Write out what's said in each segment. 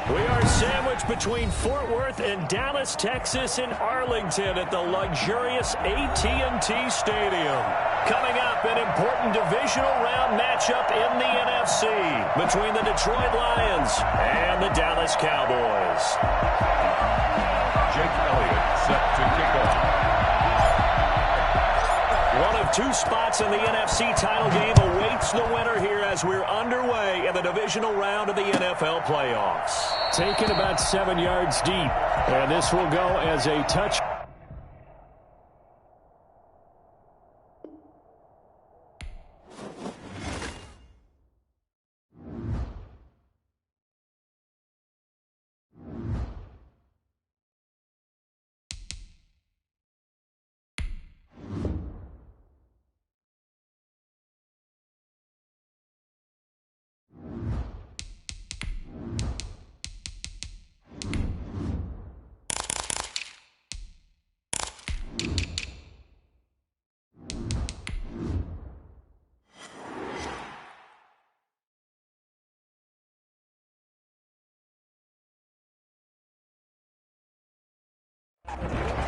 We are sandwiched between Fort Worth and Dallas, Texas in Arlington at the luxurious AT&T Stadium. Coming up, an important divisional round matchup in the NFC between the Detroit Lions and the Dallas Cowboys. Jake Elliott set to kick off. One of two spots in the NFC title game awaits the winner here as we're underway in the divisional round of the NFL playoffs. Taken about 7 yards deep, and this will go as a touch.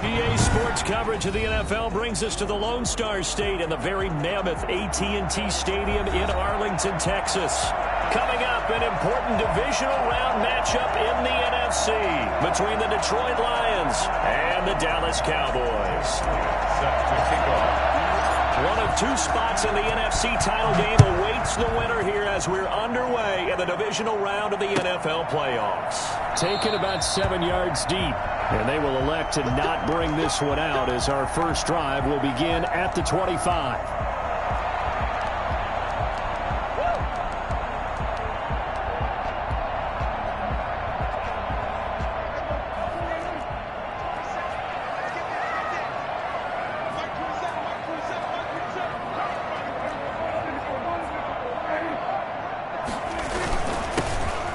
EA Sports coverage of the NFL brings us to the Lone Star State and the very mammoth AT&T Stadium in Arlington, Texas. Coming up, an important divisional round matchup in the NFC between the Detroit Lions and the Dallas Cowboys. Set to kick off. One of two spots in the NFC title game awaits the winner here as we're underway in the divisional round of the NFL playoffs. Taken about 7 yards deep, and they will elect to not bring this one out as our first drive will begin at the 25.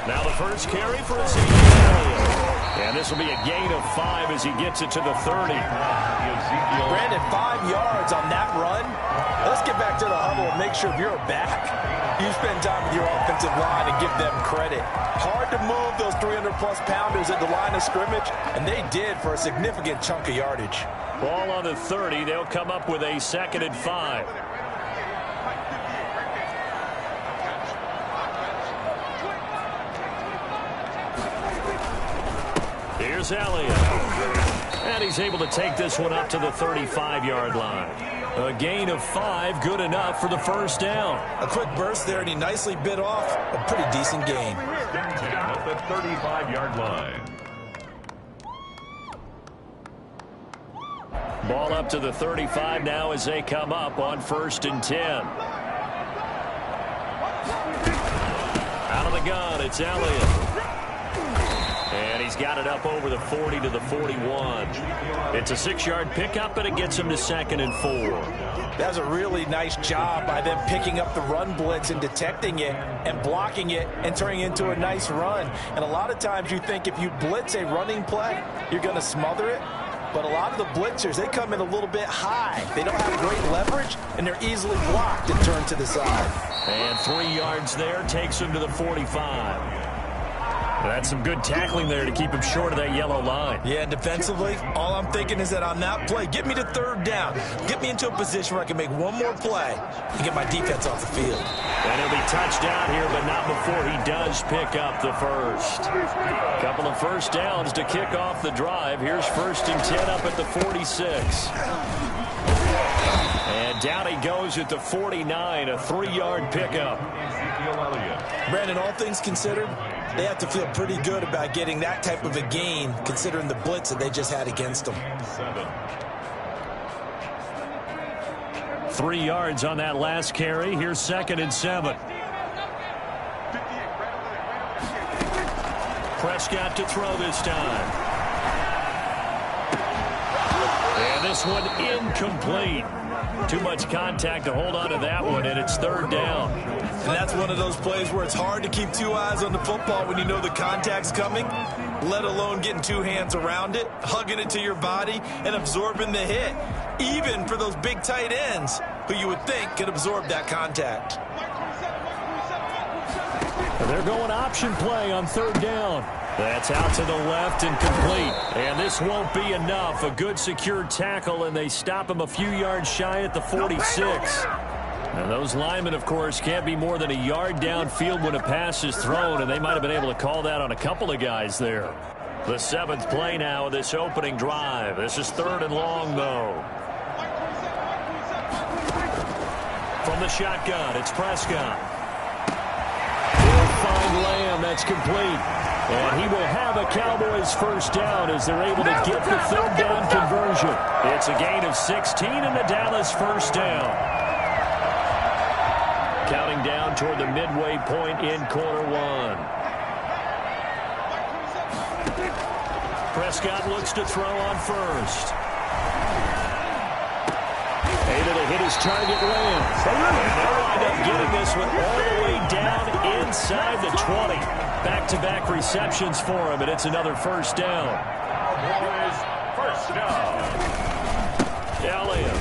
Now the first carry for Ezekiel. And this will be a gain of 5 as he gets it to the 30. Brandon, 5 yards on that run. Let's get back to the huddle and make sure you're back. You spend time with your offensive line and give them credit. Hard to move those 300-plus pounders at the line of scrimmage, and they did for a significant chunk of yardage. Ball on the 30. They'll come up with a 2nd and 5. Here's Elliott. And he's able to take this one up to the 35-yard line. A gain of 5, good enough for the first down. A quick burst there, and he nicely bit off a pretty decent gain. At the 35-yard line. Ball up to the 35 now as they come up on 1st and 10. Out of the gun, it's Elliott. And he's got it up over the 40 to the 41. It's a 6-yard pickup, and it gets him to 2nd and 4. That's a really nice job by them picking up the run blitz and detecting it and blocking it and turning it into a nice run. And a lot of times you think if you blitz a running play, you're going to smother it. But a lot of the blitzers, they come in a little bit high. They don't have great leverage, and they're easily blocked and turned to the side. And 3 yards there takes him to the 45. That's some good tackling there to keep him short of that yellow line. Yeah, defensively, all I'm thinking is that on that play, get me to 3rd down. Get me into a position where I can make one more play and get my defense off the field. And he'll be touched down here, but not before he does pick up the first. Couple of first downs to kick off the drive. Here's 1st and 10 up at the 46. And down he goes at the 49, a 3-yard pickup. Brandon, all things considered, they have to feel pretty good about getting that type of a gain, considering the blitz that they just had against them. 3 yards on that last carry. Here's 2nd and 7. Prescott to throw this time. And this one incomplete. Too much contact to hold on to that one, and it's 3rd down. And that's one of those plays where it's hard to keep 2 eyes on the football when you know the contact's coming, let alone getting 2 hands around it, hugging it to your body, and absorbing the hit, even for those big tight ends who you would think could absorb that contact. They're going option play on 3rd down. That's out to the left and complete. And this won't be enough. A good secure tackle, and they stop him a few yards shy at the 46. And those linemen, of course, can't be more than a yard downfield when a pass is thrown, and they might have been able to call that on a couple of guys there. The 7th play now of this opening drive. This is 3rd and long, though. From the shotgun, it's Prescott. He'll find Lamb. That's complete. And he will have a Cowboys first down as they're able to get the 3rd down conversion. It's a gain of 16 and the Dallas first down. Counting down toward the midway point in quarter 1. Prescott looks to throw on first. Able to hit his target, Lamb. And they'll wind up getting this one all the way down inside the 20. Back-to-back receptions for him, and it's another first down. Cowboys first down. Elliott.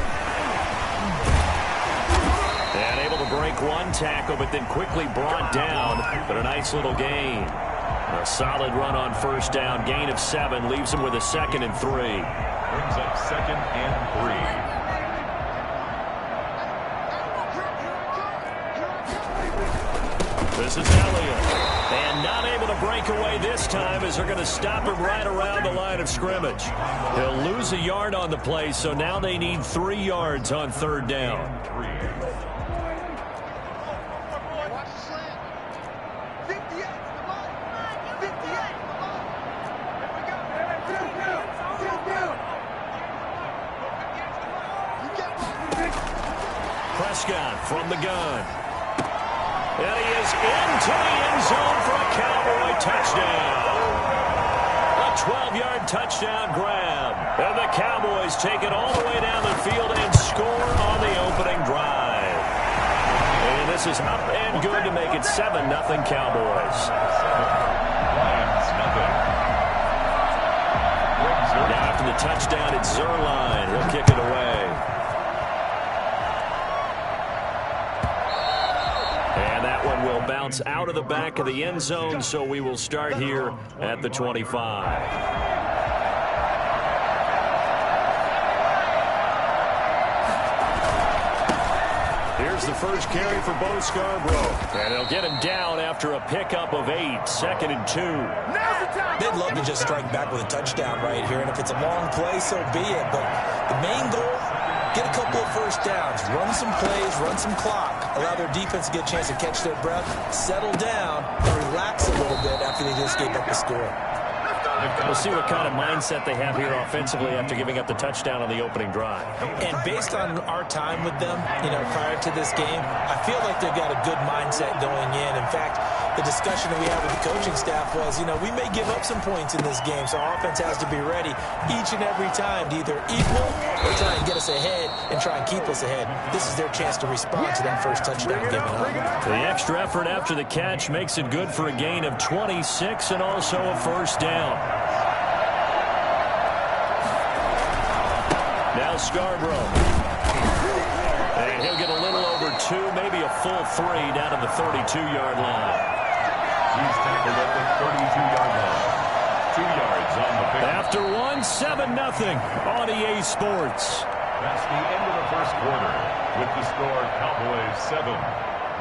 And able to break one tackle, but then quickly brought down. But a nice little gain. A solid run on first down. Gain of 7 leaves him with a 2nd and 3. Brings up 2nd and 3. This is Elliott. And not able to break away this time as they're going to stop him right around the line of scrimmage. He'll lose a yard on the play, so now they need 3 yards on 3rd down. Prescott from the gun. And he is into the end zone for a Cowboy touchdown. A 12-yard touchdown grab. And the Cowboys take it all the way down the field and score on the opening drive. And this is up and good to make it 7-0 Cowboys. Lions, nothing. Now after the touchdown, it's Zerline. He'll kick it away. And that one will bounce out of the back of the end zone, so we will start here at the 25. Here's the first carry for Bo Scarborough. And they'll get him down after a pickup of 8, 2nd and 2. They'd love to just strike back with a touchdown right here, and if it's a long play, so be it. But the main goal, get a couple of first downs, run some plays, run some clock, allow their defense to get a chance to catch their breath, settle down, and relax a little bit after they just gave up the score. We'll see what kind of mindset they have here offensively after giving up the touchdown on the opening drive. And based on our time with them, prior to this game, I feel like they've got a good mindset going in. In fact, the discussion that we had with the coaching staff was, we may give up some points in this game, so our offense has to be ready each and every time to either equal or try and get us ahead and try and keep us ahead. This is their chance to respond to that first touchdown given up. The extra effort after the catch makes it good for a gain of 26 and also a first down. Now Scarborough. And he'll get a little over 2, maybe a full 3 down to the 32-yard line. He's tackled at the 32-yard line. 2 yards on the pick. After 1, 7-0 on EA Sports. That's the end of the first quarter. With the score, Cowboys 7,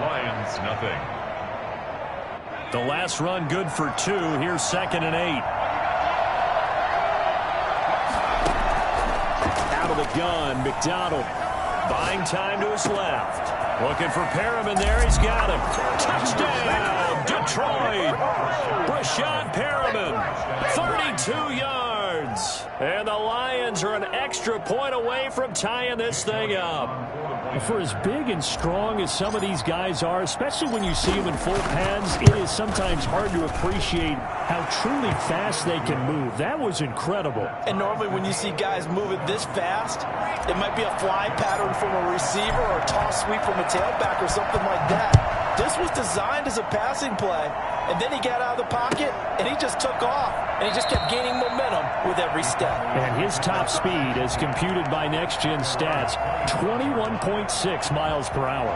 Lions nothing. The last run good for 2. Here's 2nd and 8. Out of the gun, McDonald buying time to his left. Looking for Perriman there. He's got him. Touchdown, Detroit. Brashad Perriman, 32 yards. And the Lions are an extra point away from tying this thing up. For as big and strong as some of these guys are, especially when you see them in full pads, it is sometimes hard to appreciate how truly fast they can move. That was incredible. And normally when you see guys moving this fast, it might be a fly pattern from a receiver or a toss sweep from a tailback or something like that. This was designed as a passing play, and then he got out of the pocket, and he just took off, and he just kept gaining momentum with every step. And his top speed, as computed by Next Gen Stats, 21.6 miles per hour.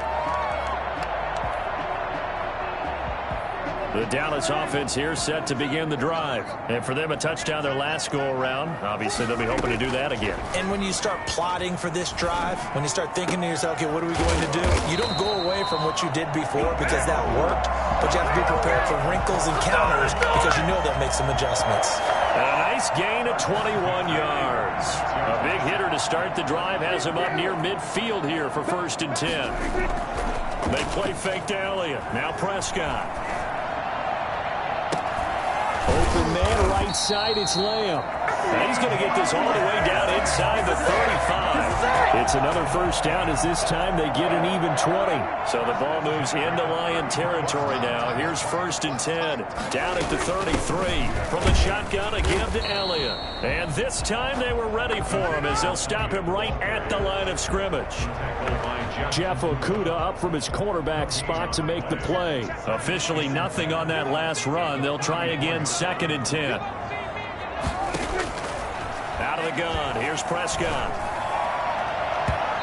The Dallas offense here set to begin the drive. And for them, a touchdown their last go-around. Obviously, they'll be hoping to do that again. And when you start plotting for this drive, when you start thinking to yourself, okay, what are we going to do? You don't go away from what you did before because that worked, but you have to be prepared for wrinkles and counters because you know they'll make some adjustments. A nice gain of 21 yards. A big hitter to start the drive has him up near midfield here for 1st and 10. They play fake to Elliott. Now Prescott. Open man right side, it's Lamb. And he's going to get this all the way down inside the 35. It's another first down as this time they get an even 20. So the ball moves into Lion territory now. Here's 1st and 10. Down at the 33. From the shotgun, a give to Elliott. And this time they were ready for him as they'll stop him right at the line of scrimmage. Jeff Okudah up from his cornerback spot to make the play. Officially nothing on that last run. They'll try again 2nd and 10. Out of the gun, here's Prescott.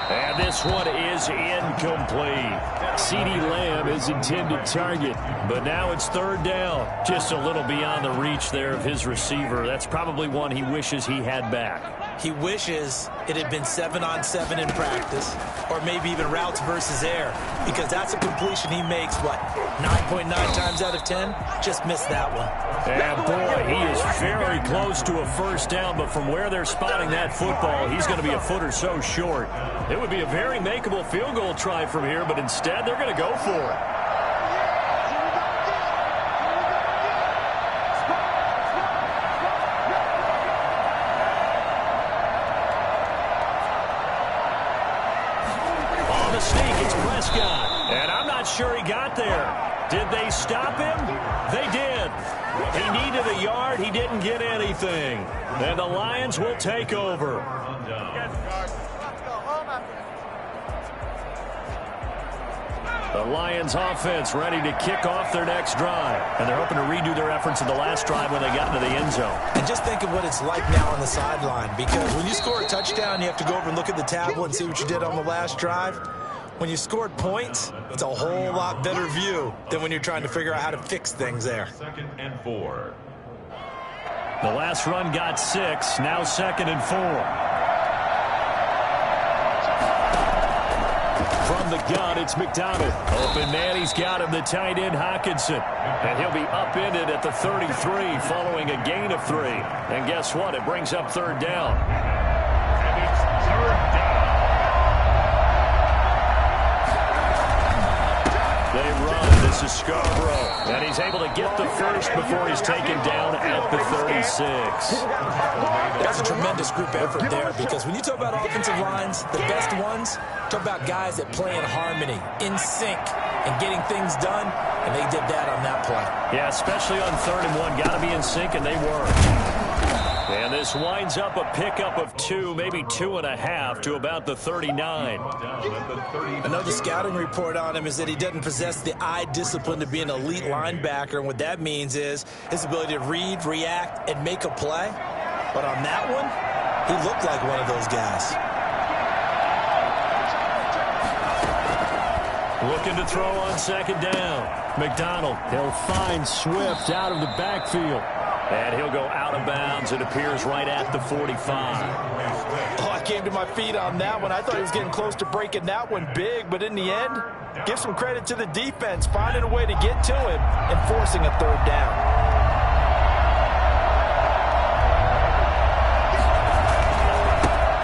And this one is incomplete. CeeDee Lamb is intended target, but now it's 3rd down. Just a little beyond the reach there of his receiver. That's probably one he wishes he had back. He wishes it had been 7-on-7 in practice, or maybe even routes versus air, because that's a completion he makes, 9.9 times out of 10? Just missed that one. And boy, he is very close to a first down, but from where they're spotting that football, he's going to be a foot or so short. It would be a very makeable field goal try from here, but instead they're going to go for it. On the sneak, it's Prescott. And I'm not sure he got there. Did they stop him? They did. He needed a yard. He didn't get anything. And the Lions will take over. The Lions offense ready to kick off their next drive. And they're hoping to redo their efforts in the last drive when they got into the end zone. And just think of what it's like now on the sideline, because when you score a touchdown, you have to go over and look at the tablet and see what you did on the last drive. When you scored points, it's a whole lot better view than when you're trying to figure out how to fix things there. 2nd and 4. The last run got 6, now 2nd and 4. From the gun, it's McDonald. Open man, he's got him, the tight end, Hockenson. And he'll be upended at the 33 following a gain of 3. And guess what? It brings up 3rd down. And it's 3rd down. They run. This is Scarborough. And he's able to get the first before he's taken down at the 36. That's a tremendous group effort there, because when you talk about offensive lines, the best ones, talk about guys that play in harmony, in sync, and getting things done, and they did that on that play. Yeah, especially on 3rd and 1. Got to be in sync, and they were. And this winds up a pickup of 2, maybe 2.5 to about the 39. Another scouting report on him is that he doesn't possess the eye discipline to be an elite linebacker, and what that means is his ability to read, react, and make a play. But on that one, he looked like one of those guys. Looking to throw on 2nd down. McDonald, he'll find Swift out of the backfield. And he'll go out of bounds. It appears right at the 45. Oh, I came to my feet on that one. I thought he was getting close to breaking that one big, but in the end, give some credit to the defense, finding a way to get to him and forcing a 3rd down.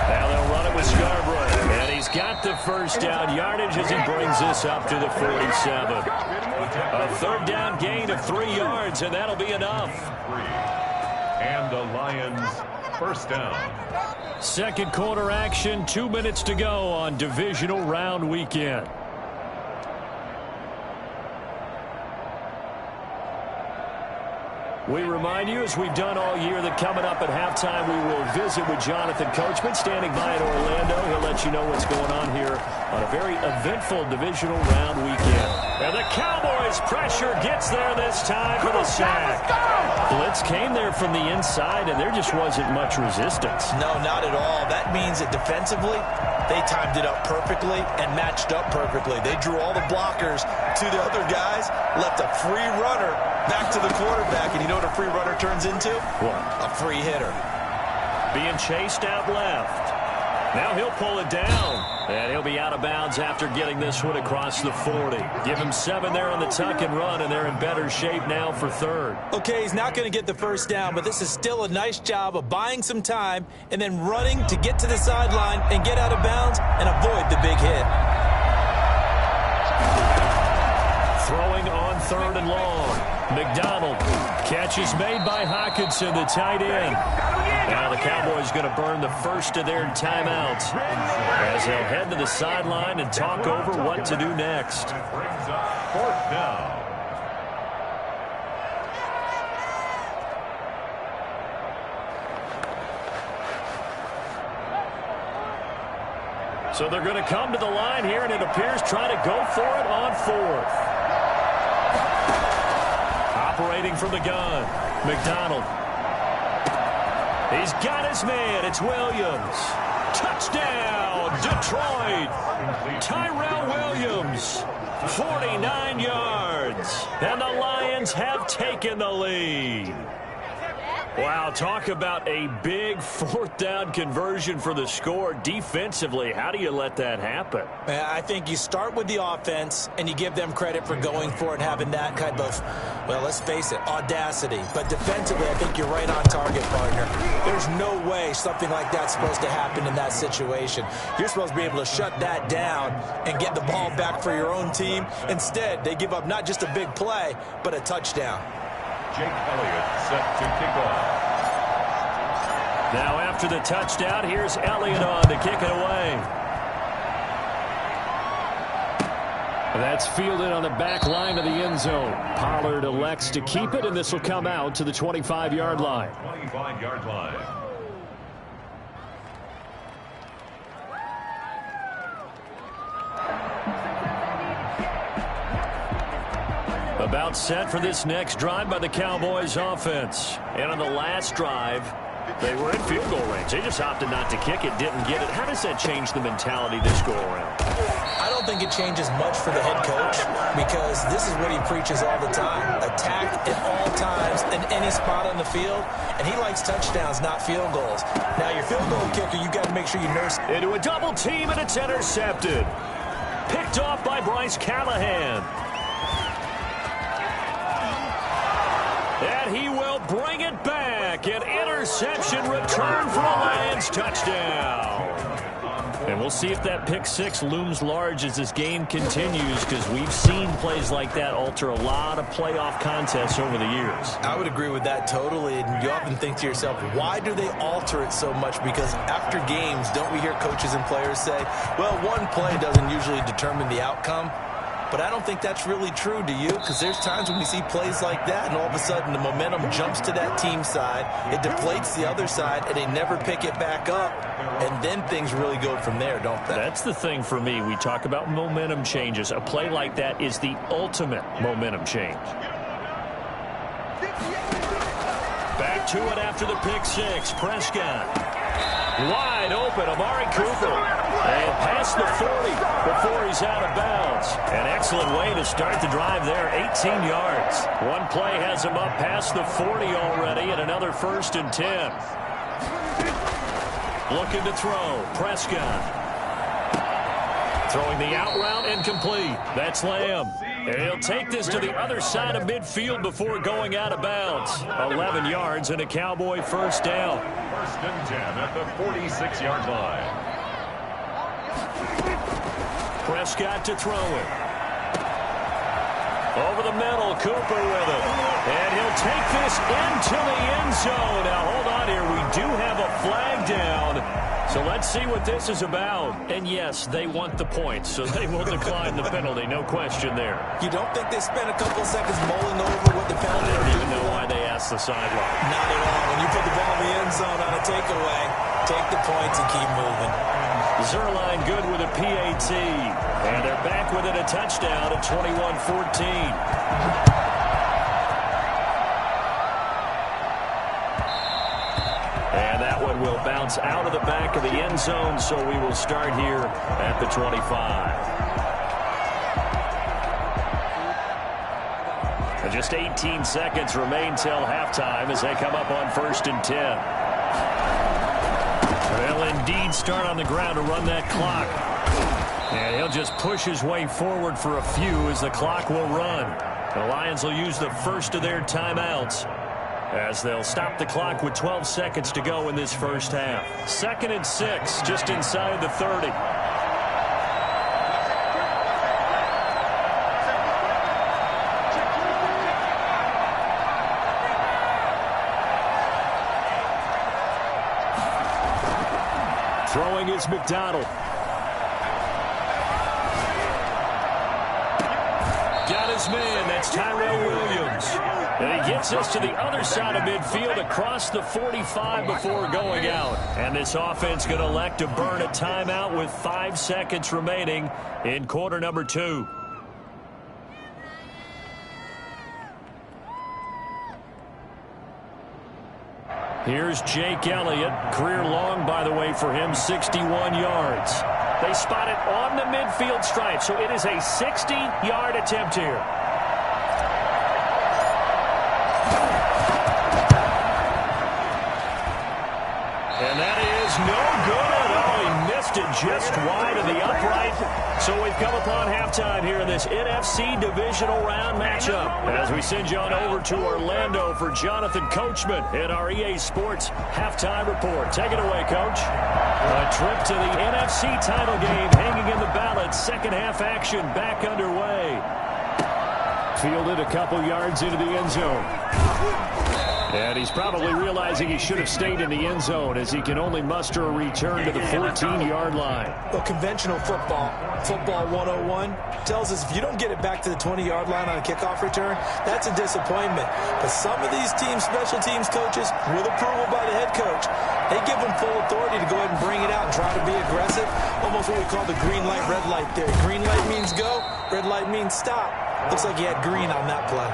Now they'll run it with Scarborough. And he's got the first down yardage as he brings this up to the 47. A 3rd down gain of 3 yards, and that'll be enough. And the Lions, 1st down. 2nd quarter action, 2 minutes to go on divisional round weekend. We remind you, as we've done all year, that coming up at halftime, we will visit with Jonathan Coachman, standing by in Orlando. He'll let you know what's going on here on a very eventful divisional round weekend. And the Cowboys' pressure gets there this time for the sack. Blitz came there from the inside, and there just wasn't much resistance. No, not at all. That means that defensively, they timed it up perfectly and matched up perfectly. They drew all the blockers to the other guys, left a free runner to the quarterback, and you know what a free runner turns into? What? A free hitter. Being chased out left. Now he'll pull it down. And he'll be out of bounds after getting this one across the 40. Give him 7 there on the tuck and run, and they're in better shape now for third. Okay, he's not going to get the first down, but this is still a nice job of buying some time and then running to get to the sideline and get out of bounds and avoid the big hit. Throwing on 3rd and long. McDonald. Catch is made by Hockenson, the tight end. Now the Cowboys going to burn the first of their timeouts as they'll head to the sideline and talk over what to do next. That brings up 4th down. So they're going to come to the line here, and it appears trying to go for it on 4th. Operating from the gun, McDonald. He's got his man. It's Williams. Touchdown, Detroit. Tyrell Williams, 49 yards. And the Lions have taken the lead. Wow, talk about a big 4th down conversion for the score. Defensively, how do you let that happen? I think you start with the offense, and you give them credit for going for it, having that kind of, well, let's face it, audacity. But defensively, I think you're right on target, partner. There's no way something like that's supposed to happen in that situation. You're supposed to be able to shut that down and get the ball back for your own team. Instead, they give up not just a big play, but a touchdown. Jake Elliott set to kick off. Now after the touchdown, here's Elliott on to kick it away. That's fielded on the back line of the end zone. Pollard elects to keep it, and this will come out to the 25-yard line. 25-yard line. About set for this next drive by the Cowboys offense. And on the last drive, they were in field goal range. They just opted not to kick it, didn't get it. How does that change the mentality this go around? I don't think it changes much for the head coach because this is what he preaches all the time. Attack at all times in any spot on the field, and he likes touchdowns, not field goals. Now, your field goal kicker, you got to make sure you nurse. Into a double team, and it's intercepted. Picked off by Bryce Callahan. And he will bring it back. An interception return for a Lions touchdown. And we'll see if that pick 6 looms large as this game continues, because we've seen plays like that alter a lot of playoff contests over the years. I would agree with that totally. And you often think to yourself, why do they alter it so much? Because after games, don't we hear coaches and players say, well, one play doesn't usually determine the outcome? But I don't think that's really true, do you? Because there's times when we see plays like that, and all of a sudden the momentum jumps to that team side, it deflates the other side, and they never pick it back up, and then things really go from there, don't they? That's the thing for me. We talk about momentum changes. A play like that is the ultimate momentum change. Back to it after the pick 6. Prescott. Wide open, Amari Cooper. And past the 40 before he's out of bounds. An excellent way to start the drive there, 18 yards. One play has him up past the 40 already, and another 1st and 10. Looking to throw, Prescott. Throwing the out route incomplete. That's Lamb. And he'll take this to the other side of midfield before going out of bounds. 11 yards and a Cowboy 1st down. 1st and 10 at the 46-yard line. Prescott to throw it. Over the middle, Cooper with it. And he'll take this into the end zone. Now, hold on here. We do have a flag down. So let's see what this is about. And, yes, they want the points, so they will decline the penalty. No question there. You don't think they spent a couple of seconds mulling over what the penalty I don't even know why they asked the sideline. Not at all. When you put the ball in the end zone on a takeaway, take the points and keep moving. Zerline good with a PAT. And they're back within a touchdown at 21-14. And that one will bounce out of the back of the end zone, so we will start here at the 25. And just 18 seconds remain till halftime as they come up on 1st and 10. They'll indeed start on the ground to run that clock. And he'll just push his way forward for a few as the clock will run. The Lions will use the first of their timeouts as they'll stop the clock with 12 seconds to go in this first half. 2nd and 6, just inside the 30. Throwing is McDonald. Got his man. That's Tyrell Williams. And he gets us to the other side of midfield across the 45 before going out. And this offense going to elect to burn a timeout with 5 seconds remaining in quarter number 2. Here's Jake Elliott. Career long, by the way, for him, 61 yards. They spot it on the midfield stripe, so it is a 60-yard attempt here. And that is no good at all. He missed it just wide of the upright. So we've come upon halftime here in this NFC divisional round matchup. As we send you on over to Orlando for Jonathan Coachman in our EA Sports halftime report. Take it away, Coach. A trip to the NFC title game hanging in the balance. Second half action back underway. Fielded a couple yards into the end zone. And he's probably realizing he should have stayed in the end zone as he can only muster a return to the 14-yard line. Well, conventional football 101, tells us if you don't get it back to the 20-yard line on a kickoff return, that's a disappointment. But some of these teams, special teams coaches, with approval by the head coach, they give them full authority to go ahead and bring it out and try to be aggressive. Almost what we call the green light, red light theory. Green light means go, red light means stop. Looks like he had green on that play.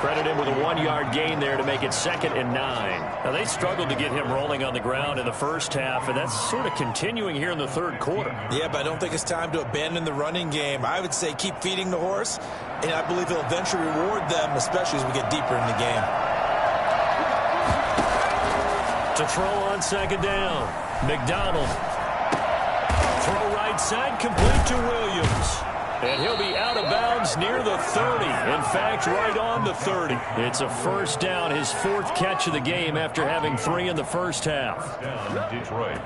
Credit him with a 1-yard gain there to make it 2nd and 9. Now, they struggled to get him rolling on the ground in the first half, and that's sort of continuing here in the third quarter. Yeah, but I don't think it's time to abandon the running game. I would say keep feeding the horse, and I believe he'll eventually reward them, especially as we get deeper in the game. To throw on 2nd down, McDonald. Throw right side, complete to Williams. And he'll be out of bounds near the 30. In fact, right on the 30. It's a first down, his 4th catch of the game after having 3 in the first half. Down, Detroit.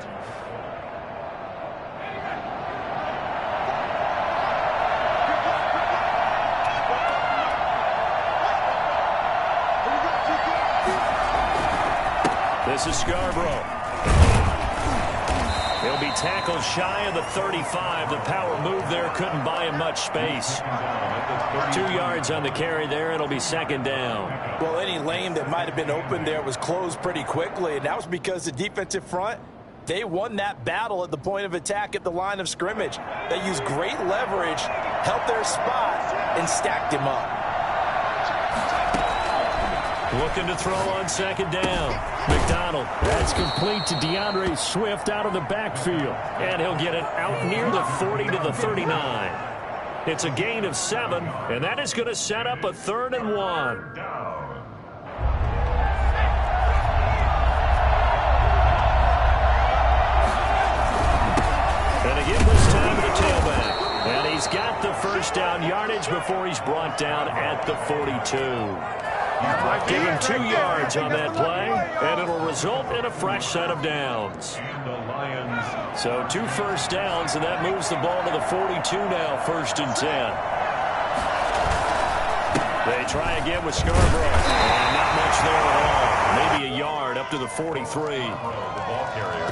This is Scarborough. He'll be tackled shy of the 35. The power move there couldn't buy him much space. 2 yards on the carry there. It'll be 2nd down. Well, any lane that might have been open there was closed pretty quickly, and that was because the defensive front, they won that battle at the point of attack at the line of scrimmage. They used great leverage, helped their spot, and stacked him up. Looking to throw on 2nd down. McDonald. That's complete to DeAndre Swift out of the backfield. And he'll get it out near the 40 to the 39. It's a gain of 7, and that is going to set up a 3rd and 1. And again this time to the tailback. And he's got the first down yardage before he's brought down at the 42. Give him 2 yards on that play, and it'll result in a fresh set of downs. So 2 first downs, and that moves the ball to the 42 now, 1st and 10. They try again with Scarborough, and not much there at all. Maybe a yard up to the 43.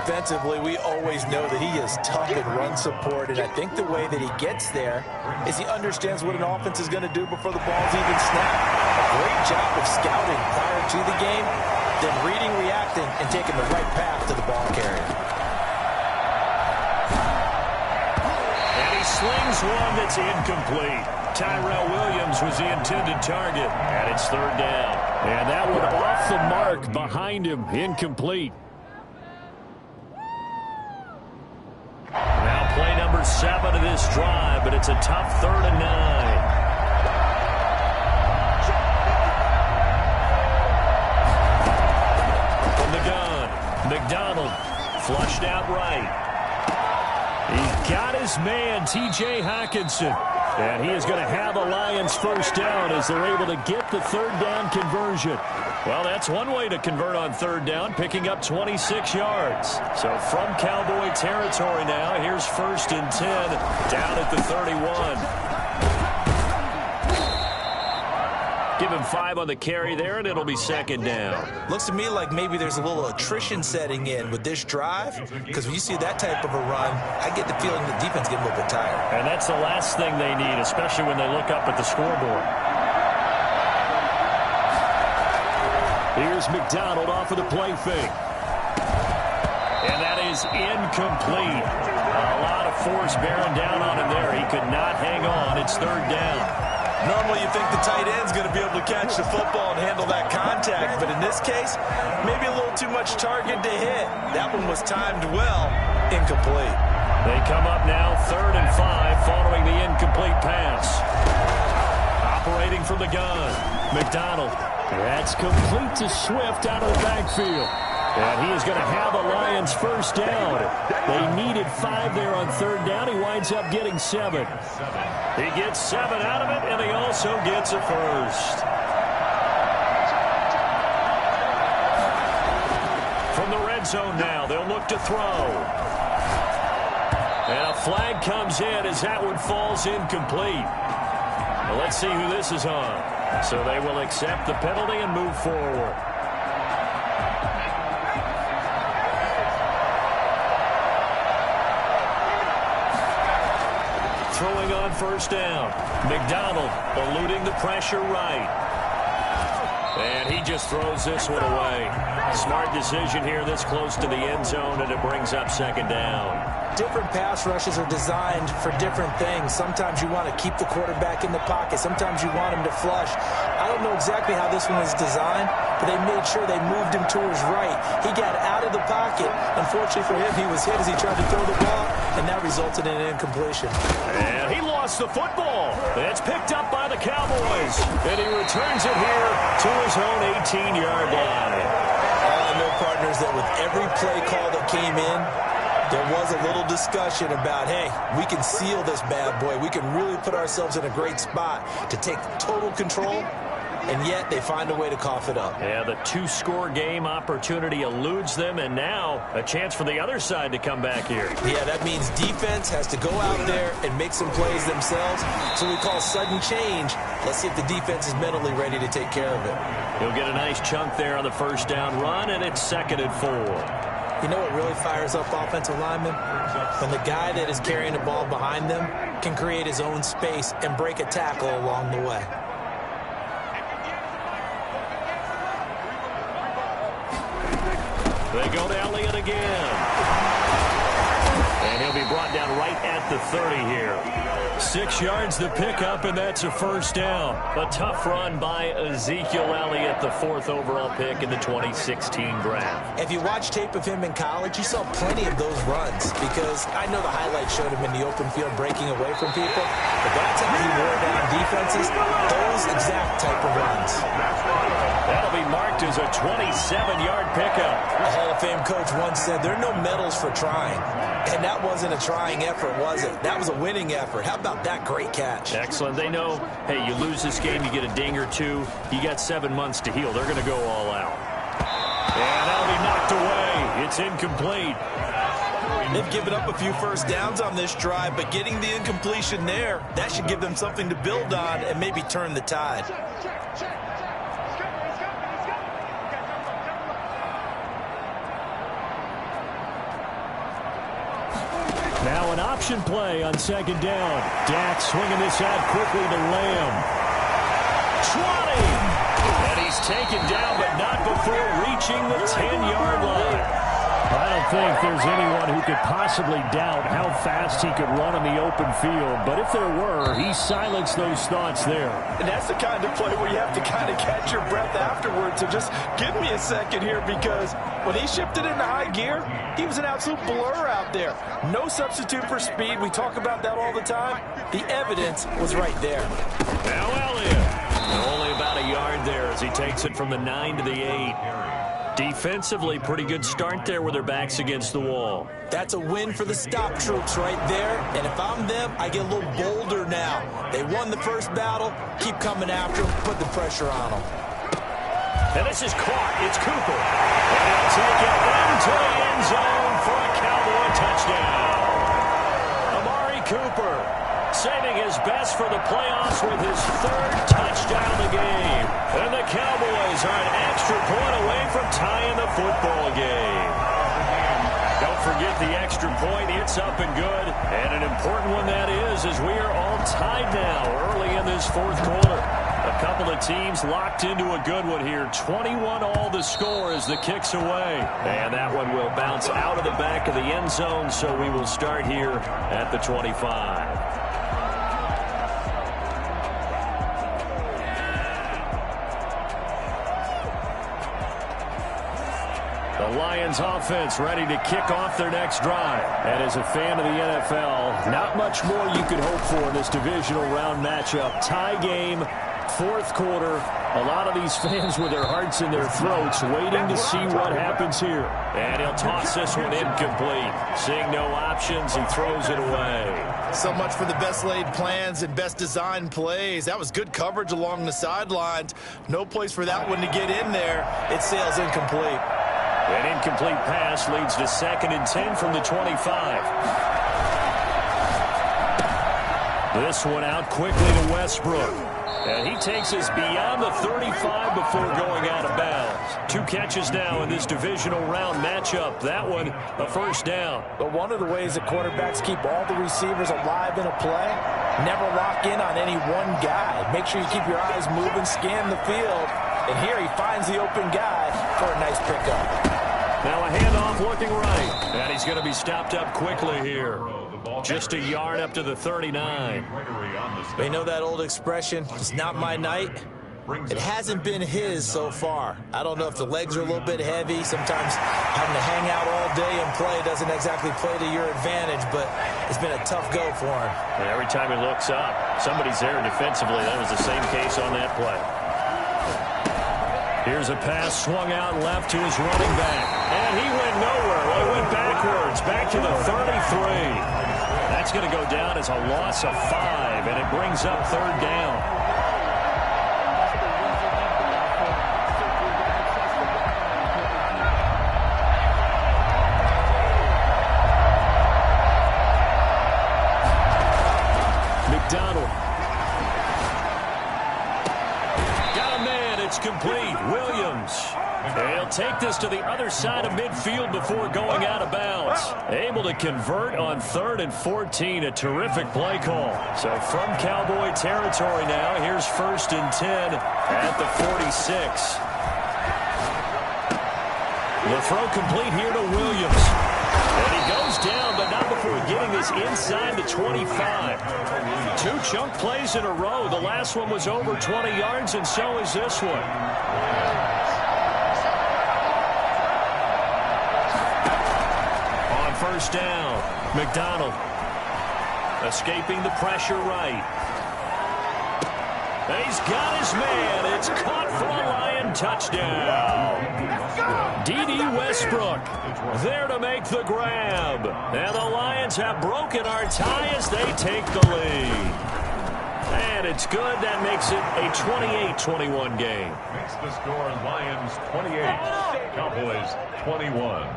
Defensively, we always know that he is tough in run support, and I think the way that he gets there is he understands what an offense is going to do before the ball's even snapped. A great job of scouting prior to the game, then reading, reacting, and taking the right path to the ball carrier. And he slings one that's incomplete. Tyrell Williams was the intended target, and it's 3rd down. And that one off the mark behind him, incomplete. Now play number 7 of this drive, but it's a tough 3rd and 9. his man, T.J. Hockenson. And he is going to have a Lions first down as they're able to get the third down conversion. Well, that's one way to convert on third down, picking up 26 yards. So from Cowboy territory now, here's 1st and 10 down at the 31. Give him 5 on the carry there, and it'll be 2nd down. Looks to me like maybe there's a little attrition setting in with this drive, because when you see that type of a run, I get the feeling the defense get a little bit tired. And that's the last thing they need, especially when they look up at the scoreboard. Here's McDonald off of the play fake. And that is incomplete. A lot of force bearing down on him there. He could not hang on. It's 3rd down. Normally you think the tight end's going to be able to catch the football and handle that contact, but in this case, maybe a little too much target to hit. That one was timed well, incomplete. They come up now 3rd and 5 following the incomplete pass. Operating from the gun, McDonald. That's complete to Swift out of the backfield. And he is going to have a Lions first down. They needed 5 there on 3rd down. He winds up getting 7. He gets 7 out of it, and he also gets a first. From the red zone now, they'll look to throw. And a flag comes in as that one falls incomplete. Well, let's see who this is on. So they will accept the penalty and move forward. Throwing on 1st down. McDonald eluding the pressure right. And he just throws this one away. Smart decision here this close to the end zone, and it brings up 2nd down. Different pass rushes are designed for different things. Sometimes you want to keep the quarterback in the pocket. Sometimes you want him to flush. I don't know exactly how this one was designed, but they made sure they moved him to his right. He got out of the pocket. Unfortunately for him, he was hit as he tried to throw the ball, and that resulted in an incompletion. And he lost the football. It's picked up by the Cowboys, and he returns it here to his own 18-yard line. All I know, partners, that with every play call that came in, there was a little discussion about, hey, we can seal this bad boy. We can really put ourselves in a great spot to take total control, and yet they find a way to cough it up. Yeah, the 2-score game opportunity eludes them, and now a chance for the other side to come back here. Yeah, that means defense has to go out there and make some plays themselves. So we call sudden change. Let's see if the defense is mentally ready to take care of it. He'll get a nice chunk there on the 1st down run, and it's 2nd and 4. You know what really fires up offensive linemen? When the guy that is carrying the ball behind them can create his own space and break a tackle along the way. They go to Elliott again. And he'll be brought down right at the 30 here. 6 yards to pick up, and that's a 1st down. A tough run by Ezekiel Elliott, the 4th overall pick in the 2016 draft. If you watch tape of him in college, you saw plenty of those runs, because I know the highlights showed him in the open field breaking away from people, but that's how he wore down defenses, those exact type of runs. That'll be marked as a 27-yard pickup. A Hall of Fame coach once said, there are no medals for trying. And that wasn't a trying effort, was it? That was a winning effort. How about that great catch? Excellent. They know, hey, you lose this game, you get a ding or two. You got 7 months to heal. They're going to go all out. And that'll be knocked away. It's incomplete. They've given up a few 1st downs on this drive, but getting the incompletion there, that should give them something to build on and maybe turn the tide. Now an option play on 2nd down. Dak swinging this out quickly to Lamb. 20! And he's taken down, but not before reaching the 10-yard line. I don't think there's anyone who could possibly doubt how fast he could run on the open field. But if there were, he silenced those thoughts there. And that's the kind of play where you have to kind of catch your breath afterwards. So just give me a second here, because when he shifted into high gear, he was an absolute blur out there. No substitute for speed. We talk about that all the time. The evidence was right there. Now Elliott. Only about a yard there as he takes it from the 9 to the 8. Defensively, pretty good start there with their backs against the wall. That's a win for the stop troops right there. And if I'm them, I get a little bolder now. They won the first battle. Keep coming after them. Put the pressure on them. And this is caught. It's Cooper. And he'll take it into the end zone for a Cowboy touchdown. Amari Cooper saving his best for the playoffs with his third touchdown of the game. And the Cowboys are an extra point away from tying the football game. Don't forget the extra point. It's up and good. And an important one that is, as we are all tied now early in this fourth quarter. A couple of teams locked into a good one here. 21 all the score as the kick's away. And that one will bounce out of the back of the end zone, so we will start here at the 25. The Lions offense ready to kick off their next drive. And as a fan of the NFL, not much more you could hope for in this divisional round matchup. Tie game, fourth quarter. A lot of these fans with their hearts in their throats waiting to see what happens here. And he'll toss this one incomplete. Seeing no options, he throws it away. So much for the best laid plans and best designed plays. That was good coverage along the sidelines. No place for that one to get in there. It sails incomplete. An incomplete pass leads to 2nd and 10 from the 25. This one out quickly to Westbrook. And he takes us beyond the 35 before going out of bounds. 2 catches now in this divisional round matchup. That one, a first down. But one of the ways that quarterbacks keep all the receivers alive in a play, never lock in on any one guy. Make sure you keep your eyes moving, scan the field. And here he finds the open guy for a nice pickup. Now a handoff looking right. And he's going to be stopped up quickly here. Just a yard up to the 39. You know that old expression, it's not my night? It hasn't been his so far. I don't know if the legs are a little bit heavy. Sometimes having to hang out all day and play doesn't exactly play to your advantage, but it's been a tough go for him. And every time he looks up, somebody's there defensively. That was the same case on that play. Here's a pass swung out left to his running back. And he went nowhere. Well, he went backwards, back to the 33. That's going to go down as a loss of 5, and it brings up 3rd down. McDonald. Got a man. It's complete. Williams. He'll take this to the other side of midfield before going out of bounds. Able to convert on 3rd and 14. A terrific play call. So from Cowboy territory now, here's 1st and 10 at the 46. The throw complete here to Williams. And he goes down, but not before getting this inside the 25. 2 chunk plays in a row. The last one was over 20 yards, and so is this one. On 1st down, McDonald escaping the pressure right. And he's got his man. It's caught for a Lion touchdown. D.D. Westbrook there to make the grab. And the Lions have broken our tie as they take the lead. And it's good. That makes it a 28-21 game. Makes the score Lions 28, Cowboys 21.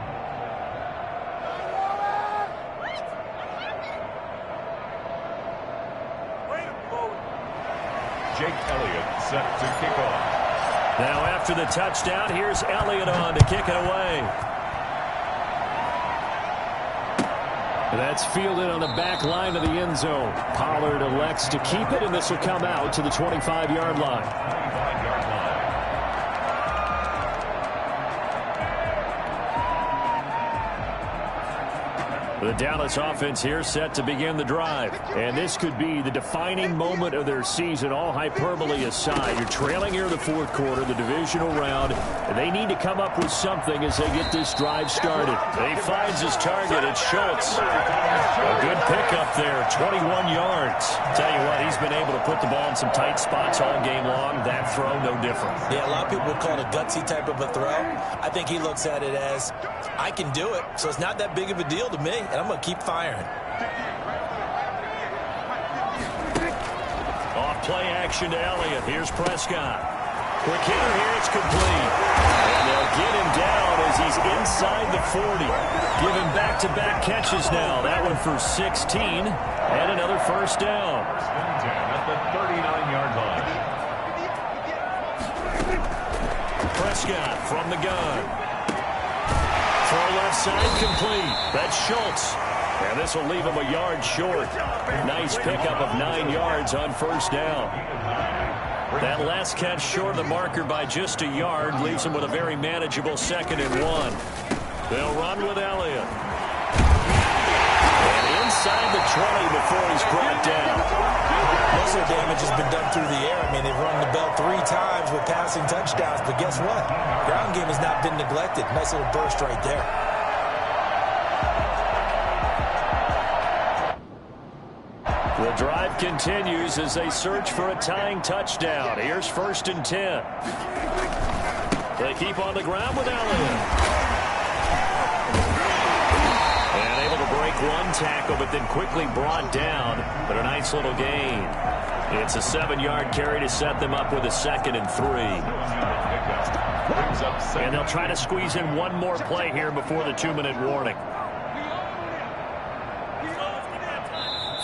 Jake Elliott set to kick off. Now after the touchdown, here's Elliott on to kick it away. That's fielded on the back line of the end zone. Pollard elects to keep it, and this will come out to the 25-yard line. 25-yard line. The Dallas offense here set to begin the drive. And this could be the defining moment of their season, all hyperbole aside. You're trailing here in the fourth quarter, the divisional round, and they need to come up with something as they get this drive started. He finds his target. It's Schultz. A good pickup there, 21 yards. Tell you what, he's been able to put the ball in some tight spots all game long. That throw, no different. Yeah, a lot of people would call it a gutsy type of a throw. I think he looks at it as, I can do it, so it's not that big of a deal to me, and I'm going to keep firing. Off play action to Elliott. Here's Prescott. Quick hitter here. It's complete. And they'll get him down as he's inside the 40. Give him back-to-back catches now. That one for 16. And another first down. First and 10 at the 39-yard line. Prescott from the gun. Throw left side complete. That's Schultz. And this will leave him a yard short. Nice pickup of 9 yards on first down. That last catch short of the marker by just a yard leaves him with a very manageable 2nd and 1. They'll run with Elliott. And inside the 20 before he's brought down. Most of the damage has been done through the air. I mean, they've run the bell 3 times with passing touchdowns, but guess what? Ground game has not been neglected. Nice little burst right there. The drive continues as they search for a tying touchdown. Here's 1st and 10. They keep on the ground with Elliott. And able to break one tackle, but then quickly brought down. But a nice little gain. It's a 7-yard carry to set them up with a 2nd and 3. And they'll try to squeeze in one more play here before the 2-minute warning.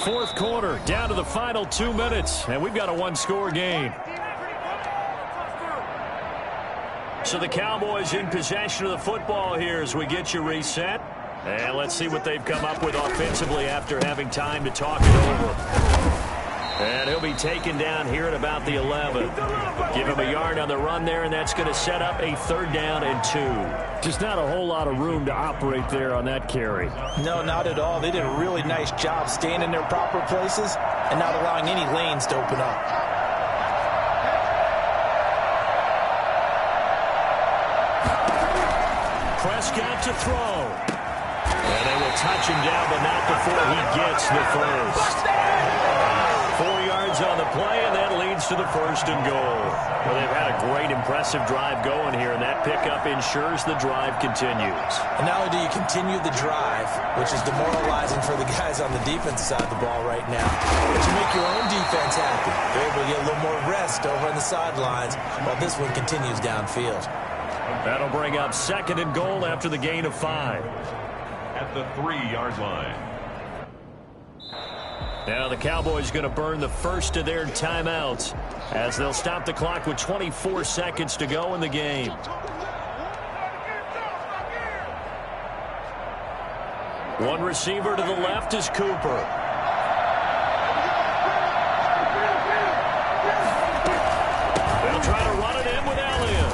Fourth quarter, down to the final 2 minutes, and we've got a one-score game. So the Cowboys in possession of the football here as we get you reset. And let's see what they've come up with offensively after having time to talk it over. And he'll be taken down here at about the 11. Give him a yard on the run there, and that's going to set up a 3rd down and 2. Just not a whole lot of room to operate there on that carry. No, not at all. They did a really nice job staying in their proper places and not allowing any lanes to open up. Prescott to throw. And they will touch him down, but not before he gets the first. 4 yards on the play, and that leads to the 1st and goal. Well, they've had a great, impressive drive going here, and that pickup ensures the drive continues. And not only do you continue the drive, which is demoralizing for the guys on the defensive side of the ball right now, but you make your own defense happy. They're able to get a little more rest over on the sidelines while this one continues downfield. That'll bring up 2nd and goal after the gain of 5. At the 3-yard line. Now the Cowboys going to burn the first of their timeouts as they'll stop the clock with 24 seconds to go in the game. One receiver to the left is Cooper. They'll try to run it in with Elliott.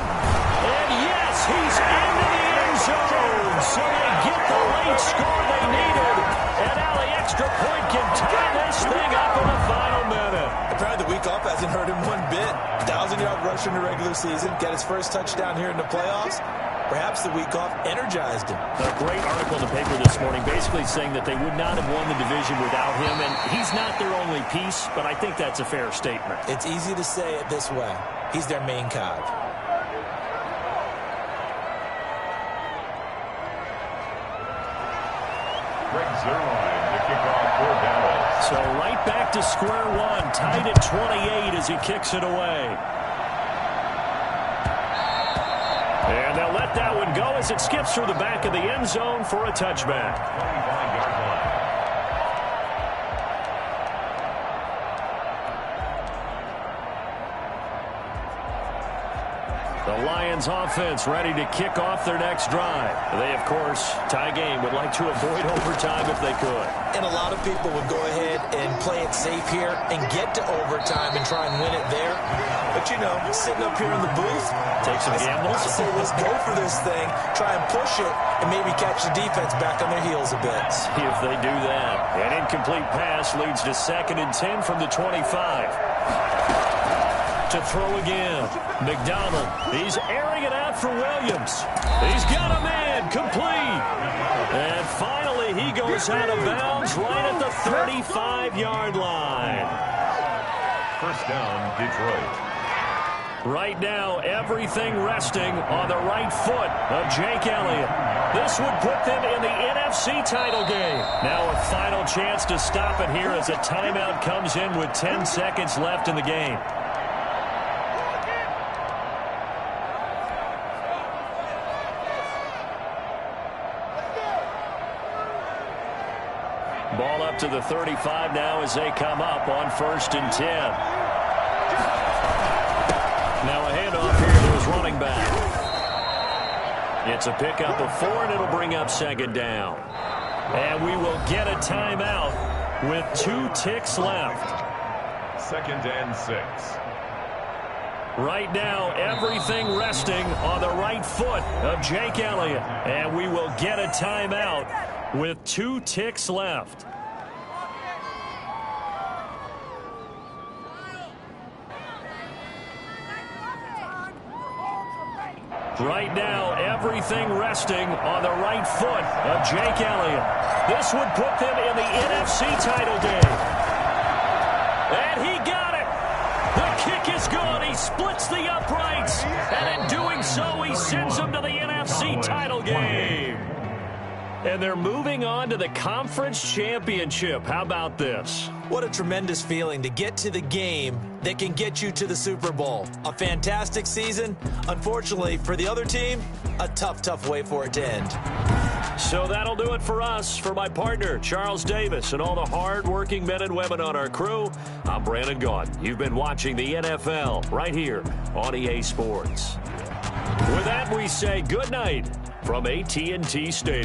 And yes, he's into the end zone. So they get the late score they needed. And now the extra point can tie this thing up in the final minute. Apparently the week off hasn't hurt him one bit. 1,000-yard rush in the regular season. Got his first touchdown here in the playoffs. Perhaps the week off energized him. A great article in the paper this morning basically saying that they would not have won the division without him. And he's not their only piece, but I think that's a fair statement. It's easy to say it this way. He's their main cog. So right back to square one, tied at 28 as he kicks it away. And they'll let that one go as it skips through the back of the end zone for a touchback. 25-yard line. The Lions offense ready to kick off their next drive. They, of course, tie game, would like to avoid overtime if they could. And a lot of people would go ahead and play it safe here and get to overtime and try and win it there. But, you know, sitting up here in the booth, take some gambles. I say let's go for this thing, try and push it, and maybe catch the defense back on their heels a bit. See if they do that. An incomplete pass leads to 2nd and 10 from the 25. To throw again. McDonald. He's airing it out for Williams. He's got a man. Complete. And finally, he goes out of bounds right at the 35-yard line. First down, Detroit. Right now, everything resting on the right foot of Jake Elliott. This would put them in the NFC title game. Now a final chance to stop it here as a timeout comes in with 10 seconds left in the game. Ball up to the 35 now as they come up on 1st and 10. Now a handoff here to his running back. It's a pickup of 4, and it'll bring up 2nd down. And we will get a timeout with 2 ticks left. 2nd and 6. Right now, everything resting on the right foot of Jake Elliott. And we will get a timeout with 2 ticks left. Right now, everything resting on the right foot of Jake Elliott. This would put them in the NFC title game. And he got it. The kick is good. He splits the uprights. And in doing so, he sends them to the NFC title game. And they're moving on to the conference championship. How about this? What a tremendous feeling to get to the game that can get you to the Super Bowl. A fantastic season. Unfortunately, for the other team, a tough way for it to end. So that'll do it for us. For my partner, Charles Davis, and all the hard-working men and women on our crew, I'm Brandon Gaudin. You've been watching the NFL right here on EA Sports. With that, we say good night from AT&T Stadium.